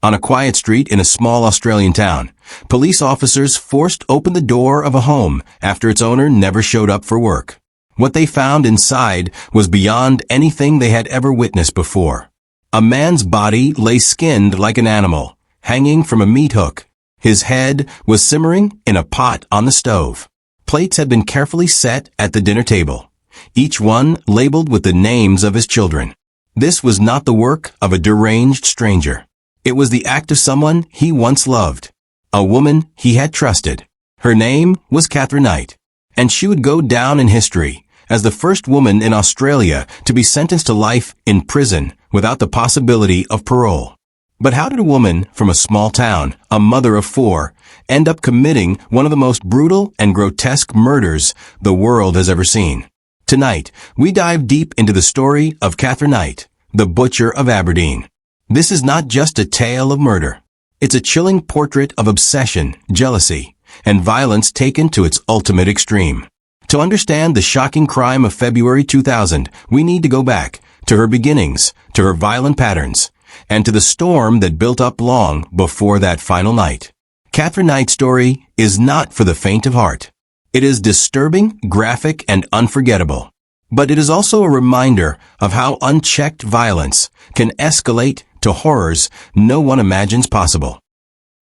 On a quiet street in a small Australian town, police officers forced open the door of a home after its owner never showed up for work. What they found inside was beyond anything they had ever witnessed before. A man's body lay skinned like an animal, hanging from a meat hook. His head was simmering in a pot on the stove. Plates had been carefully set at the dinner table, each one labeled with the names of his children. This was not the work of a deranged stranger. It was the act of someone he once loved, a woman he had trusted. Her name was Katherine Knight, and she would go down in history as the first woman in Australia to be sentenced to life in prison without the possibility of parole. But how did a woman from a small town, a mother of 4, end up committing one of the most brutal and grotesque murders the world has ever seen? Tonight, we dive deep into the story of Katherine Knight, the Butcher of Aberdeen. This is not just a tale of murder. It's a chilling portrait of obsession, jealousy, and violence taken to its ultimate extreme. To understand the shocking crime of February 2000, we need to go back to her beginnings, to her violent patterns, and to the storm that built up long before that final night. Katherine Knight's story is not for the faint of heart. It is disturbing, graphic, and unforgettable. But it is also a reminder of how unchecked violence can escalate to horrors no one imagines possible.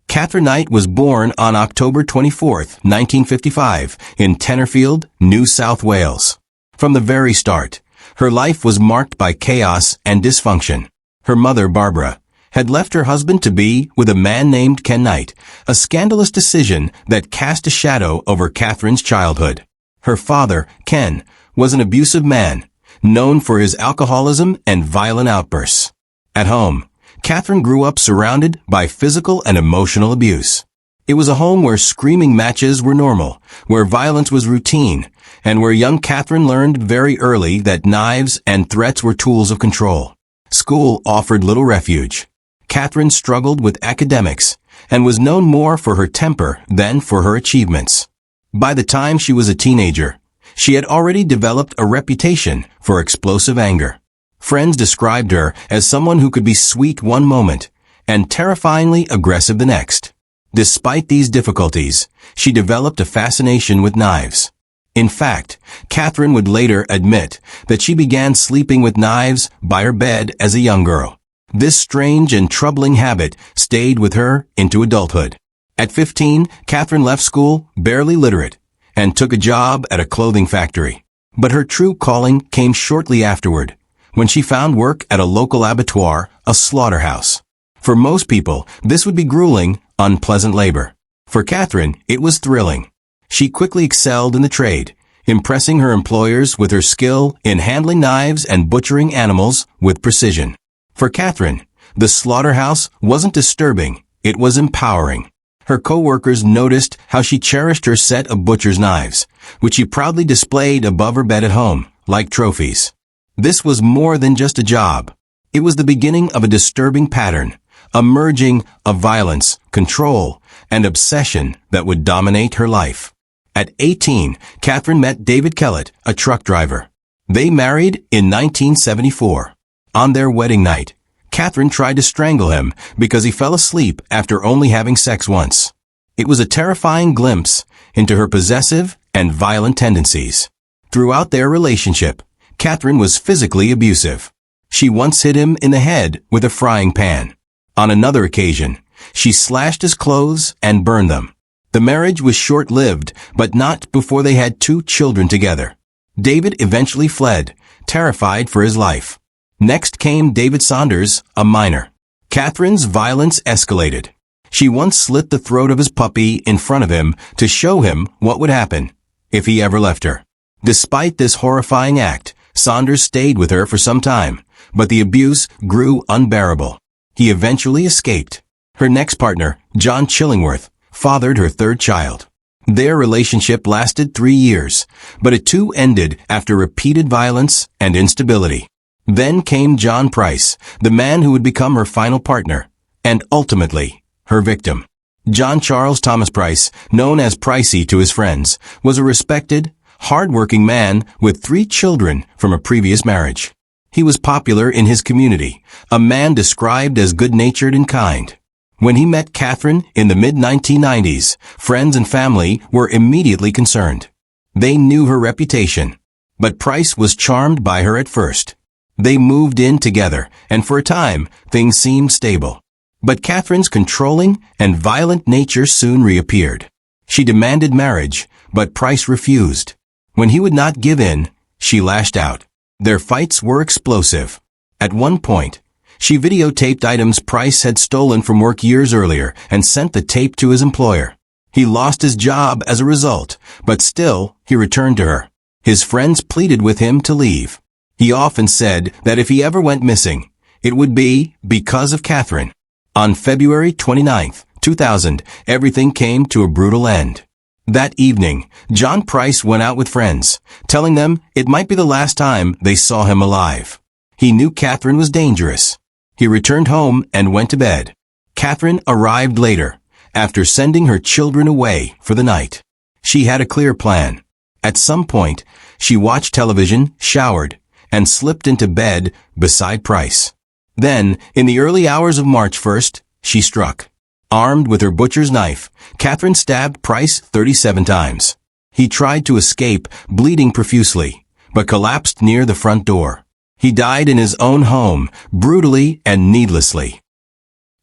Katherine Knight was born on October 24, 1955, in Tenterfield, New South Wales. From the very start, her life was marked by chaos and dysfunction. Her mother, Barbara, had left her husband-to-be with a man named Ken Knight, a scandalous decision that cast a shadow over Katherine's childhood. Her father, Ken, was an abusive man, known for his alcoholism and violent outbursts. At home, Katherine grew up surrounded by physical and emotional abuse. It was a home where screaming matches were normal, where violence was routine, and where young Katherine learned very early that knives and threats were tools of control. School offered little refuge. Katherine struggled with academics and was known more for her temper than for her achievements. By the time she was a teenager, she had already developed a reputation for explosive anger. Friends described her as someone who could be sweet one moment and terrifyingly aggressive the next. Despite these difficulties, she developed a fascination with knives. In fact, Katherine would later admit that she began sleeping with knives by her bed as a young girl. This strange and troubling habit stayed with her into adulthood. At 15, Katherine left school barely literate and took a job at a clothing factory. But her true calling came shortly afterward, when she found work at a local abattoir, a slaughterhouse. For most people, this would be grueling, unpleasant labor. For Katherine, it was thrilling. She quickly excelled in the trade, impressing her employers with her skill in handling knives and butchering animals with precision. For Katherine, the slaughterhouse wasn't disturbing, it was empowering. Her co-workers noticed how she cherished her set of butcher's knives, which she proudly displayed above her bed at home, like trophies. This was more than just a job. It was the beginning of a disturbing pattern, a merging of violence, control, and obsession that would dominate her life. At 18, Katherine met David Kellett, a truck driver. They married in 1974. On their wedding night, Katherine tried to strangle him because he fell asleep after only having sex once. It was a terrifying glimpse into her possessive and violent tendencies. Throughout their relationship, Katherine was physically abusive. She once hit him in the head with a frying pan. On another occasion, she slashed his clothes and burned them. The marriage was short-lived, but not before they had 2 children together. David eventually fled, terrified for his life. Next came David Saunders, a minor. Katherine's violence escalated. She once slit the throat of his puppy in front of him to show him what would happen if he ever left her. Despite this horrifying act, Saunders stayed with her for some time, but the abuse grew unbearable. He eventually escaped. Her next partner, John Chillingworth, fathered her 3rd child. Their relationship lasted 3 years, but it too ended after repeated violence and instability. Then came John Price, the man who would become her final partner, and ultimately, her victim. John Charles Thomas Price, known as Pricey to his friends, was a respected, hard-working man with 3 children from a previous marriage. He was popular in his community, a man described as good-natured and kind. When he met Katherine in the mid-1990s, friends and family were immediately concerned. They knew her reputation, but Price was charmed by her at first. They moved in together, and for a time, things seemed stable. But Katherine's controlling and violent nature soon reappeared. She demanded marriage, but Price refused. When he would not give in, she lashed out. Their fights were explosive. At one point, she videotaped items Price had stolen from work years earlier and sent the tape to his employer. He lost his job as a result, but still, he returned to her. His friends pleaded with him to leave. He often said that if he ever went missing, it would be because of Katherine. On February 29, 2000, everything came to a brutal end. That evening, John Price went out with friends, telling them it might be the last time they saw him alive. He knew Katherine was dangerous. He returned home and went to bed. Katherine arrived later, after sending her children away for the night. She had a clear plan. At some point, she watched television, showered, and slipped into bed beside Price. Then, in the early hours of March 1st, she struck. Armed with her butcher's knife, Katherine stabbed Price 37 times. He tried to escape, bleeding profusely, but collapsed near the front door. He died in his own home, brutally and needlessly.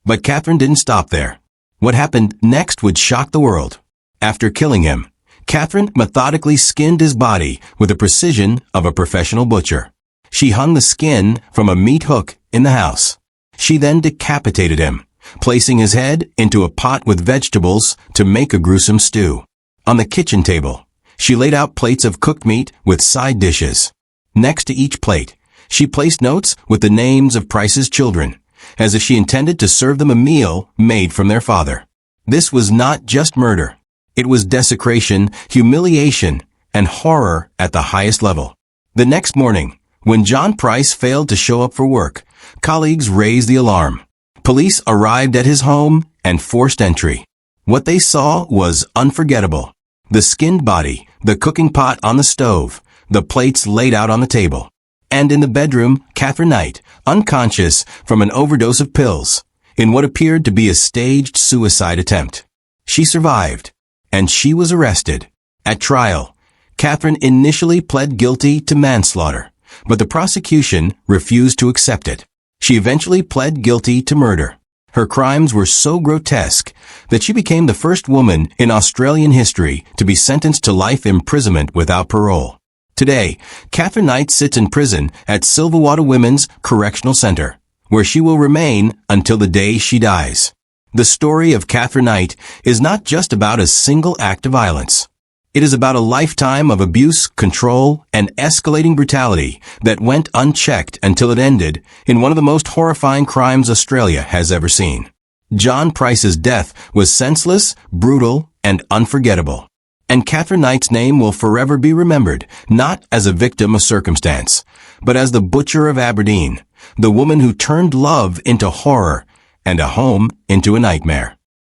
But Katherine didn't stop there. What happened next would shock the world. After killing him, Katherine methodically skinned his body with the precision of a professional butcher. She hung the skin from a meat hook in the house. She then decapitated him, placing his head into a pot with vegetables to make a gruesome stew. On the kitchen table, she laid out plates of cooked meat with side dishes. Next to each plate, she placed notes with the names of Price's children, as if she intended to serve them a meal made from their father. This was not just murder. It was desecration, humiliation, and horror at the highest level. The next morning, when John Price failed to show up for work, colleagues raised the alarm. Police arrived at his home and forced entry. What they saw was unforgettable. The skinned body, the cooking pot on the stove, the plates laid out on the table. And in the bedroom, Katherine Knight, unconscious from an overdose of pills, in what appeared to be a staged suicide attempt. She survived, and she was arrested. At trial, Katherine initially pled guilty to manslaughter, but the prosecution refused to accept it. She eventually pled guilty to murder. Her crimes were so grotesque that she became the first woman in Australian history to be sentenced to life imprisonment without parole. Today, Katherine Knight sits in prison at Silverwater Women's Correctional Center, where she will remain until the day she dies. The story of Katherine Knight is not just about a single act of violence. It is about a lifetime of abuse, control, and escalating brutality that went unchecked until it ended in one of the most horrifying crimes Australia has ever seen. John Price's death was senseless, brutal, and unforgettable. And Katherine Knight's name will forever be remembered, not as a victim of circumstance, but as the Butcher of Aberdeen, the woman who turned love into horror and a home into a nightmare.